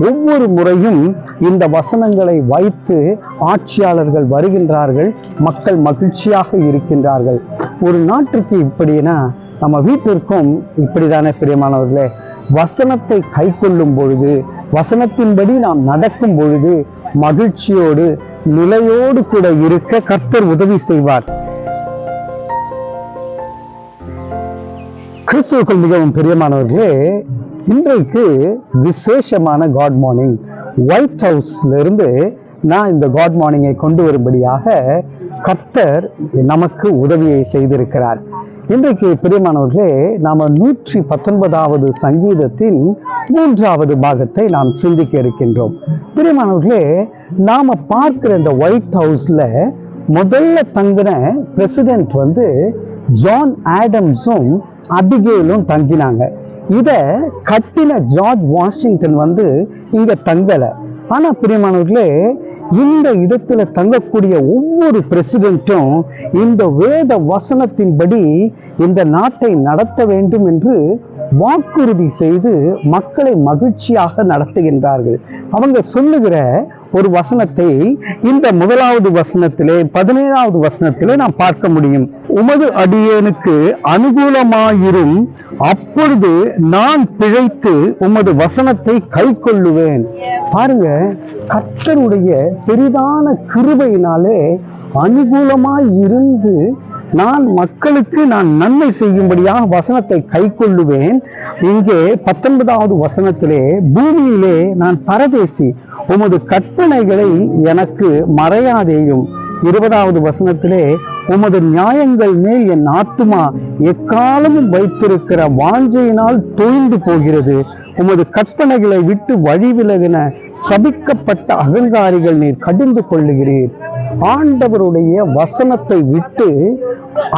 ஒவ்வொரு முறையும் இந்த வசனங்களை வைத்து ஆட்சியாளர்கள் வருகின்றார்கள், மக்கள் மகிழ்ச்சியாக இருக்கின்றார்கள். ஒரு நாட்டுக்கு இப்படின்னா நம்ம வீட்டிற்கும் இப்படிதானே பிரியமானவர்களே? வசனத்தை கை கொள்ளும் பொழுது, வசனத்தின்படி நாம் நடக்கும் பொழுது மகிழ்ச்சியோடு நிலையோடு கூட இருக்க கர்த்தர் உதவி செய்வார். கிறிஸ்துவுக்குள் மிகவும் பிரியமானவர்களே, இன்றைக்கு விசேஷமான காட் மார்னிங். ஒயிட் ஹவுஸ்ல இருந்து நான் இந்த காட் மார்னிங்கை கொண்டு வரும்படியாக கர்த்தர் நமக்கு உதவியை செய்திருக்கிறார். இன்றைக்கு பிரியமானவர்களே, நாம 119வது சங்கீதத்தின் 3வது பாகத்தை நாம் சிந்திக்க இருக்கின்றோம். பிரியமானவர்களே, நாம பார்க்கிற இந்த ஒயிட் ஹவுஸ்ல முதல்ல தங்கின பிரசிடென்ட் ஜான் ஆடம்ஸும் அபிகேலும் தங்கினாங்க. இத கட்டின ஜார்ஜ் வாஷிங்டன் இங்க தங்கல. ஆனா பிரியமானவர்களே, இந்த இடத்துல தங்கக்கூடிய ஒவ்வொரு பிரசிடென்ட்டும் இந்த வேத வசனத்தின்படி இந்த நாட்டை நடத்த வேண்டும் என்று வாக்குறுதி செய்து மக்களை மகிழ்ச்சியாக நடத்துகின்றார்கள். அவங்க சொல்லுகிற ஒரு வசனத்தை இந்த 1வது வசனத்திலே 17வது வசனத்திலே நாம் பார்க்க முடியும். உமது அடியேனுக்கு அனுகூலமாயிரும், அப்பொழுது நான் பிழைத்து உமது வசனத்தை கை கொள்ளுவேன். பாருங்க, கர்த்தருடைய பெரிதான கிருபையினாலே அனுகூலமாய் இருந்து நான் மக்களுக்கு நான் நன்மை செய்யும்படியாக வசனத்தை கை கொள்ளுவேன். இங்கே 19வது வசனத்திலே பூமியிலே நான் பரதேசி, உமது கற்பனைகளை எனக்கு மறையாதேயும். 20வது வசனத்திலே உமது நியாயங்கள் மேல் என் ஆத்துமா எக்காலமும் வைத்திருக்கிற வாஞ்சையினால் தோய்ந்து போகிறது. உமது கற்பனைகளை விட்டு வழி விலகின சபிக்கப்பட்ட அகங்காரிகள் நீர் கடிந்து கொள்ளுகிறீர். ஆண்டவருடைய வசனத்தை விட்டு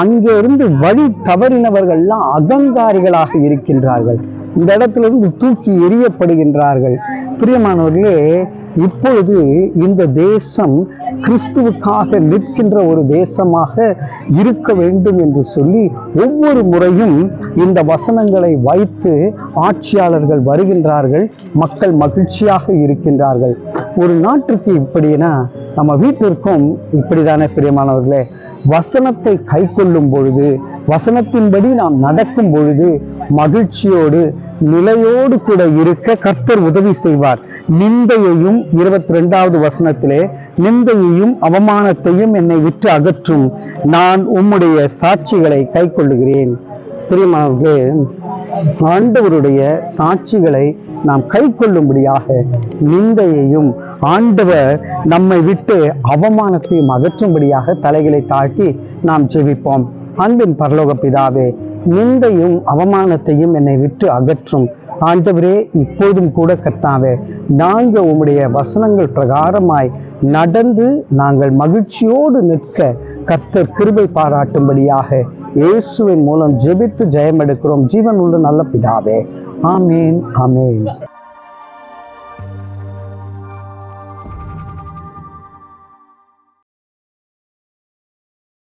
அங்கிருந்து வழி தவறினவர்கள்லாம் அகங்காரிகளாக இருக்கின்றார்கள். இந்த இடத்திலிருந்து தூக்கி எறியப்படுகின்றார்கள். பிரியமானவர்களே, இப்பொழுது இந்த தேசம் கிறிஸ்துவுக்காக நிற்கின்ற ஒரு தேசமாக இருக்க வேண்டும் என்று சொல்லி ஒவ்வொரு முறையும் இந்த வசனங்களை வைத்து ஆட்சியாளர்கள் வருகின்றார்கள், மக்கள் மகிழ்ச்சியாக இருக்கின்றார்கள். ஒரு நாட்டுக்கு இப்படின்னா நம்ம வீட்டிற்கும் இப்படிதானே பிரியமானவர்களே? வசனத்தை கை கொள்ளும் பொழுது, வசனத்தின்படி நாம் நடக்கும் பொழுது மகிழ்ச்சியோடு நிலையோடு கூட இருக்க கர்த்தர் உதவி செய்வார். நிந்தையையும் 22வது வசனத்திலே நிந்தையையும் அவமானத்தையும் என்னை விட்டு அகற்றும், நான் உம்முடைய சாட்சிகளை கை கொள்ளுகிறேன். பிரியமானவர்களே, ஆண்டவருடைய சாட்சிகளை நாம் கை கொள்ளும்படியாக நிந்தையையும் ஆண்டவர் நம்மை விட்டு அவமானத்தையும் அகற்றும்படியாக தலைகளை தாழ்த்தி நாம் ஜெபிப்போம். அன்பின் பரலோக பிதாவே, நிந்தையும் அவமானத்தையும் என்னை விட்டு அகற்றும். ஆண்டவரே, இப்போதும் கூட கர்த்தாவே, நாங்க உம்முடைய வசனங்கள் பிரகாரமாய் நடந்து நாங்கள் மகிழ்ச்சியோடு நிற்க கர்த்தர் கிருபை பாராட்டும்படியாக இயேசுவின் மூலம் ஜெபித்து ஜெயம் எடுக்கிறோம். ஜீவன் உள்ள நல்ல பிதாவே, ஆமேன், ஆமேன்.